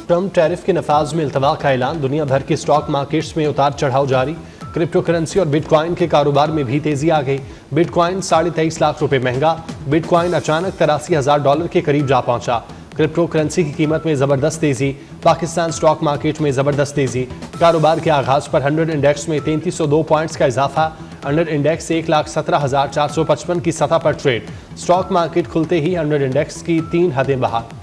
Trump tariff के नफाज में इल्तवा का ऐलान, दुनिया भर के स्टॉक मार्केट्स में उतार चढ़ाव जारी। क्रिप्टो करेंसी और बिटकॉइन के कारोबार में भी तेजी आ गई। बिटकॉइन 23.5 लाख रुपए महंगा। बिटकॉइन अचानक $83,000 के करीब जा पहुंचा। क्रिप्टो करेंसी की कीमत में जबरदस्त तेजी। पाकिस्तान स्टॉक मार्केट में जबरदस्त तेजी। कारोबार के आगाज पर 100 इंडेक्स में 3302 पॉइंट्स का इजाफा। 100 इंडेक्स 1,17,455 की सतह पर ट्रेड। स्टॉक मार्केट खुलते ही 100 इंडेक्स की 3 हदें बहाल।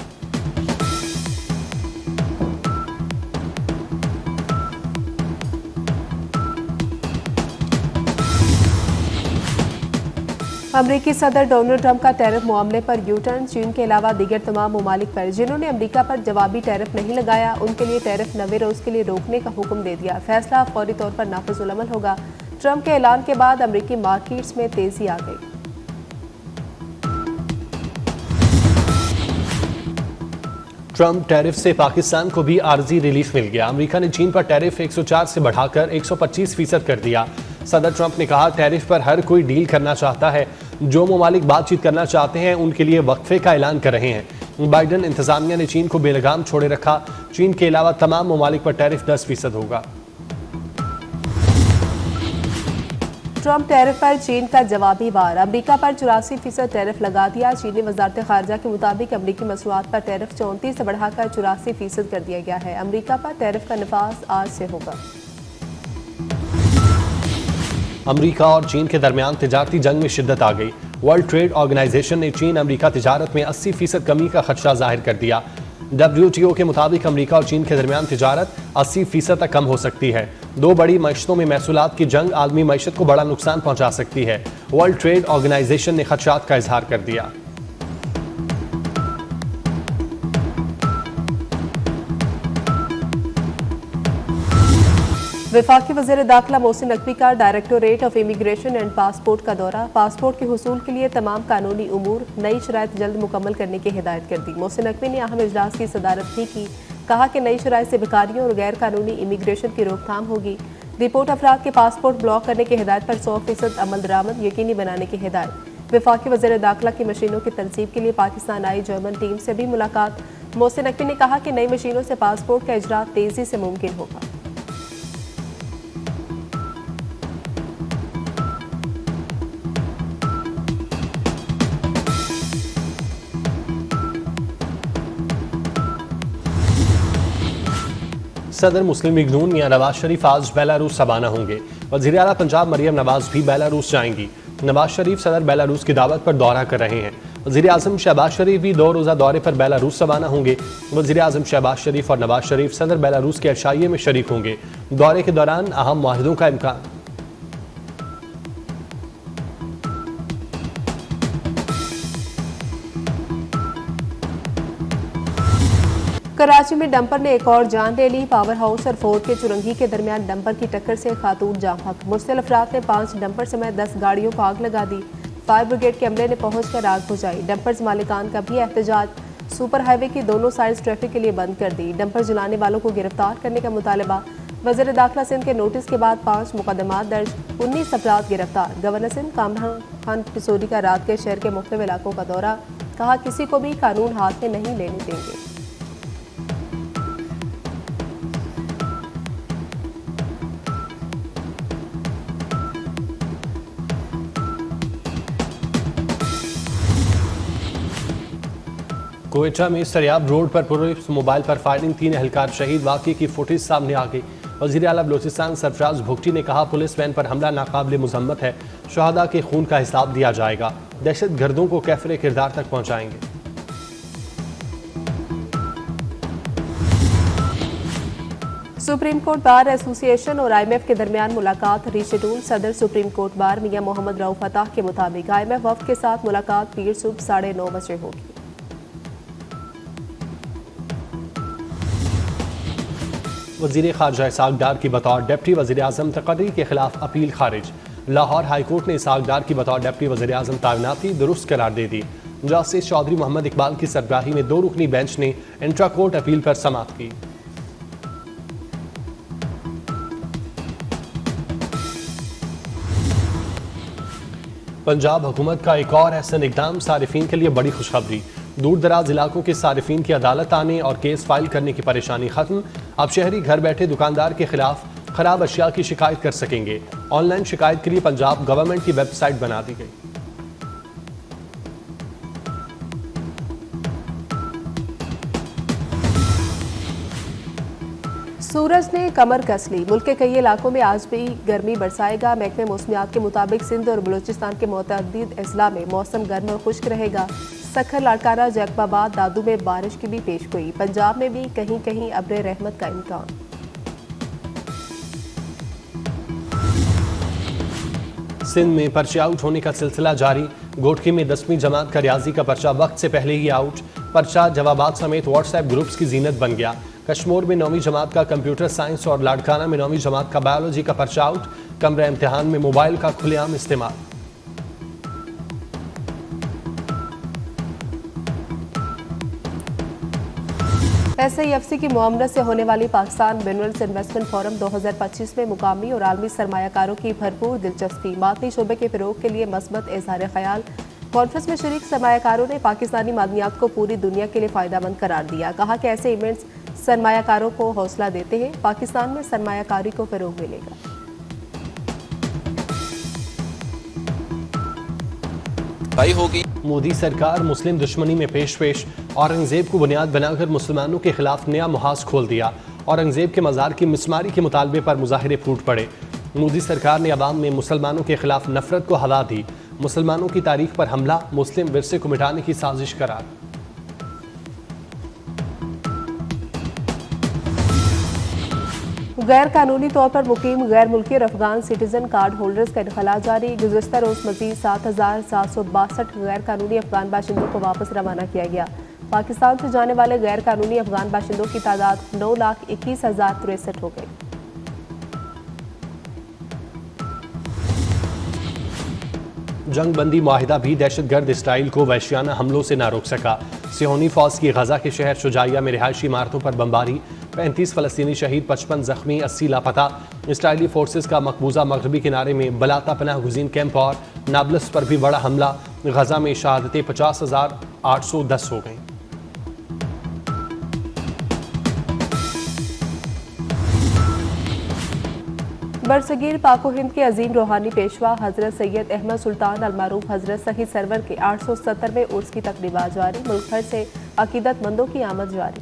अमरीकी सदर डोनाल्ड ट्रंप का टैरिफ मामले पर यू टर्न। चीन के अलावा दीगर तमाम ममालिक पर जिन्होंने अमरीका पर जवाबी टैरिफ नहीं लगाया उनके लिए टैरिफ 90 रोज के लिए रोकने का हुक्म दे दिया। फैसला फौरी तौर पर नाफिजुल अमल होगा। ट्रंप के ऐलान के बाद अमरीकी मार्केट्स में तेजी आ गई। ट्रम्प टैरिफ से पाकिस्तान को भी आर्जी रिलीफ मिल गया। अमेरिका ने चीन पर टैरिफ 104 से बढ़ाकर 125% कर दिया। सदर ट्रंप ने कहा, टैरिफ पर हर कोई डील करना चाहता है। जो ममालिक बातचीत करना चाहते हैं उनके लिए वक्फे का ऐलान कर रहे हैं। बाइडन इंतजामिया ने चीन को बेलगाम छोड़े रखा। चीन के अलावा तमाम ममालिक पर टैरिफ 10% होगा। ट्रंप टैरिफ पर चीन का जवाबी वार। अमरीका पर 84% टैरिफ लगा दिया। चीनी वजारत खारजा के मुताबिक अमरीकी मसनूआत पर टैरिफ 34 से बढ़ाकर 84% कर दिया गया है। अमरीका पर टैरिफ का नफाज आज से होगा। अमरीका और चीन के दरमियान तिजारती जंग में शिद्दत आ गई। वर्ल्ड ट्रेड ऑर्गेनाइजेशन ने चीन अमरीका तिजारत में 80% कमी का खदशा जाहिर कर दिया। WTO के मुताबिक अमरीका और चीन के दरमियान तिजारत 80% तक कम हो सकती है। दो बड़ी मईशतों में महसूलात की जंग आलमी मईशत को बड़ा नुकसान पहुंचा सकती है। वर्ल्ड ट्रेड ऑर्गेनाइजेशन ने खदशात का इजहार कर दिया। वफाकी वज़ीर दाखिला मोहसिन नकवी का directorate of immigration and passport का दौरा। पासपोर्ट के हुसूल के लिए तमाम कानूनी उमूर नई शराइत जल्द मुकम्मल करने की हिदायत कर दी। मोहसिन नकवी ने अहम इजलास की सदारत भी की। कहा कि नई शराइत से भिखारियों और गैर कानूनी इमिग्रेशन की रोकथाम होगी। रिपोर्ट अफराद के पासपोर्ट ब्लॉक करने की हिदायत पर 100% अमल दरामद यकीनी बनाने की हिदायत। वफाकी वज़ीर दाखिला की मशीनों की तनसीब के लिए पाकिस्तान आई जर्मन टीम से भी मुलाकात। मोहसिन नकवी ने कहा कि नई मशीनों से पासपोर्ट का इजरा तेजी से मुमकिन होगा। सदर मुस्लिम लीग नून मियां नवाज शरीफ आज बेलारूस रवाना होंगे। वज़ीर आला पंजाब मरियम नवाज भी बेलारूस जाएंगी। नवाज शरीफ सदर बेलारूस की दावत पर दौरा कर रहे हैं। वज़ीर आज़म शहबाज शरीफ भी 2 रोज़ा दौरे पर बेलारूस रवाना होंगे। वज़ीर आज़म शहबाज शरीफ और नवाज शरीफ सदर बेलारूस के अशाइये में शरीक होंगे। दौरे के दौरान अहम मुआहदों का इम्कान। कराची में डंपर ने एक और जान ले ली। पावर हाउस और फोर्ट के चुरंगी के दरमियान डंपर की टक्कर से खातून जाम हक। मुश्तिल अफराद ने 5 डंपर समेत 10 गाड़ियों को आग लगा दी। फायर ब्रिगेड के अमले ने पहुंचकर आग बुझाई। डंपर्स मालिकान का भी एहतजाज। सुपर हाईवे की दोनों साइड्स ट्रैफिक के लिए बंद कर दी। डंपर जलाने वालों को गिरफ्तार करने का मुतालबा। वज़ीर दाखिला सिंध के नोटिस के बाद 5 मुकदमात दर्ज, 19 अफराद गिरफ्तार। गवर्नर सिंध कामरान खान पिसोरी का रात के शहर के मुख्तलिफ इलाकों का दौरा। कहा, किसी को भी कानून हाथ में नहीं लेने देंगे। कोयटा में सरियाब रोड पर पुलिस मोबाइल पर फायरिंग, 3 एहलकार शहीद। वाक़े की फुटेज सामने आ गई। वज़ीर आला बलूचिस्तान सरफराज भुगटी ने कहा, पुलिस वैन पर हमला नाकाबिल मुज़म्मत है। शहादा के खून का हिसाब दिया जाएगा। दहशत गर्दों को कैफरे किरदार तक पहुँचाएंगे। सुप्रीम कोर्ट बार एसोसिएशन और IMF के दरमियान मुलाकात रीशेड्यूल। सदर सुप्रीम कोर्ट बार मियां मोहम्मद रऊफ अताह के मुताबिक IMF वफ़द के साथ मुलाकात पीर सुबह 9:30 बजे होगी। वज़ीर ख़ारजा इसहाक़ डार की बतौर डिप्टी वज़ीर आज़म तकर्री के खिलाफ अपील खारिज। लाहौर हाईकोर्ट ने इसहाक़ डार की बतौर डिप्टी वज़ीर आज़म तैनाती दुरुस्त करार दे दी। जस्टिस चौधरी मोहम्मद इकबाल की सरबराही में 2 रुकनी बेंच ने इंट्रा कोर्ट अपील पर समाअत की। पंजाब हुकूमत का एक और ऐसा इक़दाम सारिफीन के लिए बड़ी खुशखबरी। दूर दराज इलाकों के सारिफीन की अदालत आने और केस फाइल करने की परेशानी खत्म। अब शहरी घर बैठे दुकानदार के खिलाफ खराब अशिया की शिकायत कर सकेंगे। ऑनलाइन शिकायत के लिए पंजाब गवर्नमेंट की वेबसाइट बना दी गई। सूरज ने कमर कस ली। मुल्क के कई इलाकों में आज भी गर्मी बरसाएगा। महकमे मौसमियात के मुताबिक सिंध और बलूचिस्तान के मुतअद्दिद अजला में मौसम गर्म और खुश्क रहेगा। सखर, लाड़काना, जैकबाबाद, दादू में बारिश की भी पेशगोई। पंजाब में भी कहीं कहीं अब्र रहमत का इम्कान। सिंध में पर्चे आउट होने का सिलसिला जारी। गोटकी में 10वीं जमात का रियाजी का पर्चा वक्त से पहले ही आउट। पर्चा जवाबात समेत व्हाट्सएप ग्रुप्स की जीनत बन गया। कश्मीर में 9वीं जमात का कंप्यूटर साइंस और लाड़काना में 9वीं जमात का बायोलॉजी का पर्चा आउट। कमरा इम्तिहान में मोबाइल का खुलेआम इस्तेमाल। SIFC की मुआमरत से होने वाली पाकिस्तान मिनरल्स इन्वेस्टमेंट फोरम 2025 में मुकामी और आलमी सरमायाकारों की भरपूर दिलचस्पी। मादनी शोबे के फ़रोग के लिए मस्बत इज़हार ख्याल। कॉन्फ्रेंस में शरीक सरमायाकारों ने पाकिस्तानी मादनियात को पूरी दुनिया के लिए फ़ायदेमंद करार दिया। कहा कि ऐसे इवेंट्स सरमायाकारों को हौसला देते हैं। पाकिस्तान में सरमायाकारी को फ़रोग मिलेगा। होगी मोदी सरकार मुस्लिम दुश्मनी में पेश औरंगजेब को बुनियाद बनाकर मुसलमानों के खिलाफ नया मुहाज खोल दिया। औरंगजेब के मज़ार की मिसमारी के मुतालबे पर मुजाहिरे फूट पड़े। मोदी सरकार ने अवाम में मुसलमानों के खिलाफ नफरत को हवा दी। मुसलमानों की तारीख पर हमला मुस्लिम विरसे को मिटाने की साजिश करार। गैर कानूनी तौर पर मुकीम गैर मुल्की और अफगान सिटीजन कार्ड होल्डर्स का इनखला जारी। गुज़श्ता रोज़ मज़ीद 7,762 गैर कानूनी अफगान बाशिंदों को वापस रवाना किया गया। पाकिस्तान से जाने वाले गैर कानूनी अफगान बाशिंदों की तादाद 9,21,063 हो गई। जंग बंदी माहिदा भी दहशतगर्द इसराइल को वहशियाना हमलों से ना रोक सका। सिहोनी फौज की गजा के शहर शुजाइया में रिहायशी इमारतों पर बमबारी। 35 फ़लस्तीनी शहीद, 55 जख्मी, 80 लापता। इसराइली फोर्सेस का मकबूजा मगरबी किनारे में बलाता पनाह गुज़ीन कैंप और नाबलस पर भी बड़ा हमला। गजा में शहादतें 50,810 हो गईं। बरसगीर पाको हिंद के अजीम रूहानी पेशवा हजरत सैयद अहमद सुल्तान अलमारूफ हजरत सही सरवर के 870वें उर्स की तकरीबात जारी। मुल्क भर से अकीदतमंदों की आमद जारी।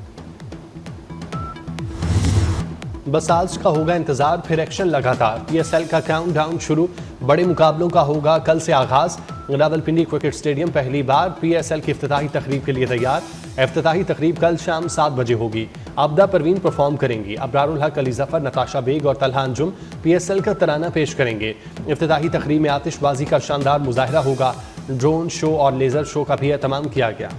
बस आज का होगा इंतजार, फिर एक्शन लगातार। PSL का काउंटडाउन शुरू। बड़े मुकाबलों का होगा कल से आगाज। रावलपिंडी क्रिकेट स्टेडियम पहली बार PSL की इफ्तिताही तकरीब के लिए तैयार। इफ्तिताही तकरीब कल शाम 7 बजे होगी। आबदा परवीन परफॉर्म करेंगी। अबरारुल हक, अली जफर, नताशा बेग और तलहा अंजुम PSL का तराना पेश करेंगे। इफ्तिताही तकरीब में आतिशबाजी का शानदार मुजाहरा होगा। ड्रोन शो और लेजर शो का भी एहतमाम किया गया।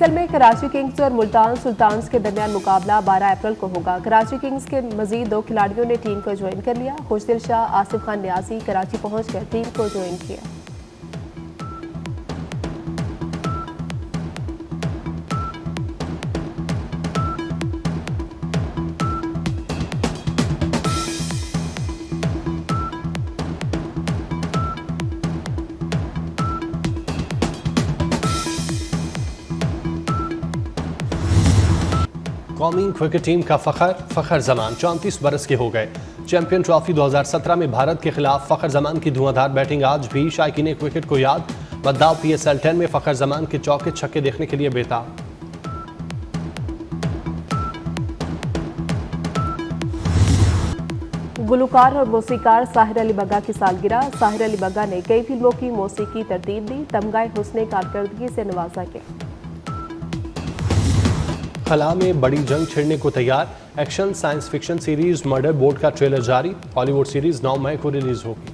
PSL में कराची किंग्स और मुल्तान सुल्तान्स के दरमियान मुकाबला 12 अप्रैल को होगा। कराची किंग्स के मजीद 2 खिलाड़ियों ने टीम को ज्वाइन कर लिया। खुशदिल शाह, आसिफ खान न्यासी कराची पहुंचकर टीम को ज्वाइन किया। कौमी क्रिकेट टीम का फखर जमान 34 बरस के हो गए। चैंपियन ट्रॉफी 2017 में भारत के खिलाफ फखर जमान की धुआंधार बैटिंग आज भी शायकीन क्रिकेट को याद। बदलाव PSL 10 में फखर जमान के चौके छक्के देखने के लिए बेताब। गुलकार और मौसीकार साहिर अली बग्गा की सालगिरह। साहिर अली बग्गा ने कई फिल्मों की मौसीकी तरतीब दी। तमगाए हुस्ने कारकर्दगी से नवाजा गया। खला में बड़ी जंग छिड़ने को तैयार। Action science fiction series murder board का ट्रेलर जारी। हॉलीवुड सीरीज 9 मई को रिलीज होगी।